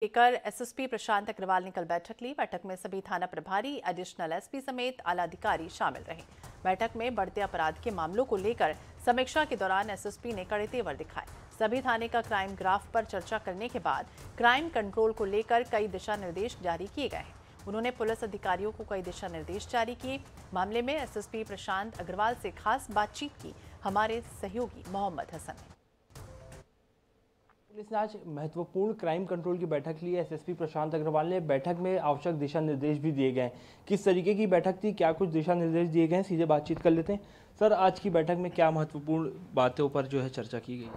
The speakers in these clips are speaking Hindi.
लेकर एसएसपी प्रशांत अग्रवाल ने कल बैठक ली। बैठक में सभी थाना प्रभारी, एडिशनल एसपी समेत आला अधिकारी शामिल रहे। बैठक में बढ़ते अपराध के मामलों को लेकर समीक्षा के दौरान एसएसपी ने कड़े तेवर दिखाए। सभी थाने का क्राइम ग्राफ पर चर्चा करने के बाद क्राइम कंट्रोल को लेकर कई दिशा निर्देश जारी किए गए हैं। उन्होंने पुलिस अधिकारियों को कई दिशा निर्देश जारी किए। मामले में एसएसपी प्रशांत अग्रवाल से खास बातचीत की हमारे सहयोगी मोहम्मद हसन ने। पुलिस ने आज महत्वपूर्ण क्राइम कंट्रोल की बैठक ली है। एसएसपी प्रशांत अग्रवाल ने बैठक में आवश्यक दिशा निर्देश भी दिए गए। किस तरीके की बैठक थी, क्या कुछ दिशा निर्देश दिए गए, सीधे बातचीत कर लेते हैं। सर, आज की बैठक में क्या महत्वपूर्ण बातों पर जो है चर्चा की गई?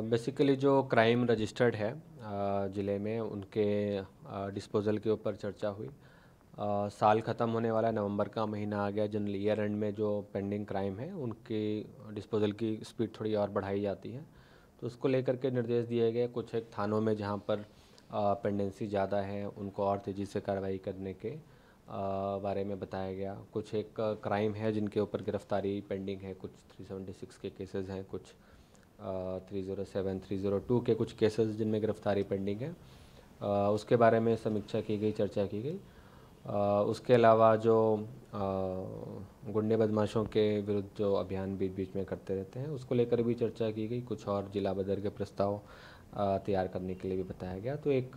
बेसिकली जो क्राइम रजिस्टर्ड है ज़िले में, उनके डिस्पोजल के ऊपर चर्चा हुई। साल ख़त्म होने वाला नवंबर का महीना आ गया। जनरल ईयर एंड में जो पेंडिंग क्राइम है उनकी डिस्पोजल की स्पीड थोड़ी और बढ़ाई जाती है, तो उसको लेकर के निर्देश दिए गए। कुछ एक थानों में जहाँ पर पेंडेंसी ज़्यादा है उनको और तेज़ी से कार्रवाई करने के बारे में बताया गया। कुछ एक क्राइम है जिनके ऊपर गिरफ्तारी पेंडिंग है, कुछ 376 के केसेस हैं, कुछ 307, 302 के कुछ केसेस जिनमें गिरफ्तारी पेंडिंग है। उसके बारे में समीक्षा की गई, चर्चा की गई। उसके अलावा जो गुंडे बदमाशों के विरुद्ध जो अभियान बीच बीच में करते रहते हैं उसको लेकर भी चर्चा की गई। कुछ और जिला बदर के प्रस्ताव तैयार करने के लिए भी बताया गया। तो एक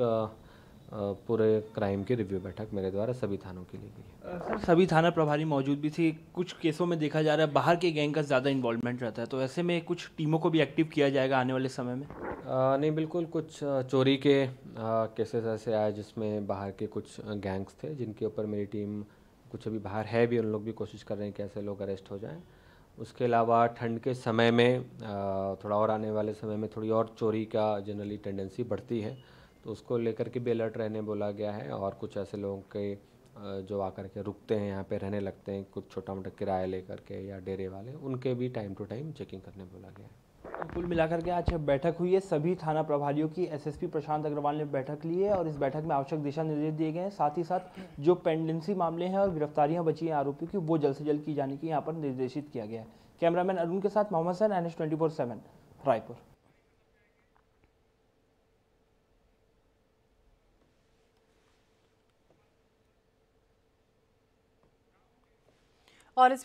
पूरे क्राइम की रिव्यू बैठक मेरे द्वारा सभी थानों के लिए गई। सर, सभी थाना प्रभारी मौजूद भी थे। कुछ केसों में देखा जा रहा है बाहर के गैंग का ज़्यादा इन्वॉल्वमेंट रहता है, तो ऐसे में कुछ टीमों को भी एक्टिव किया जाएगा आने वाले समय में? नहीं, बिल्कुल। कुछ चोरी के केसेस ऐसे आए जिसमें बाहर के कुछ गैंग्स थे जिनके ऊपर मेरी टीम कुछ अभी बाहर है भी, उन लोग भी कोशिश कर रहे हैं कि ऐसे लोग अरेस्ट हो जाएं। उसके अलावा ठंड के समय में थोड़ा और आने वाले समय में थोड़ी और चोरी का जनरली टेंडेंसी बढ़ती है, तो उसको लेकर के भी अलर्ट रहने बोला गया है। और कुछ ऐसे लोगों के जो आकर के रुकते हैं, यहाँ पे रहने लगते हैं, कुछ छोटा मोटा किराया लेकर के या डेरे वाले, उनके भी टाइम टू टाइम चेकिंग करने बोला गया है। तो कुल मिलाकर के आज बैठक हुई है सभी थाना प्रभारियों की। एसएसपी प्रशांत अग्रवाल ने बैठक ली है और इस बैठक में आवश्यक दिशा निर्देश दिए गए हैं। साथ ही साथ जो पेंडेंसी मामले हैं और गिरफ्तारियां बची हैं आरोपियों की, वो जल्द से जल्द की जाने की यहाँ पर निर्देशित किया गया है। कैमरामैन अरुण के साथ मोहम्मद हसन, NH24/7, रायपुर। और इस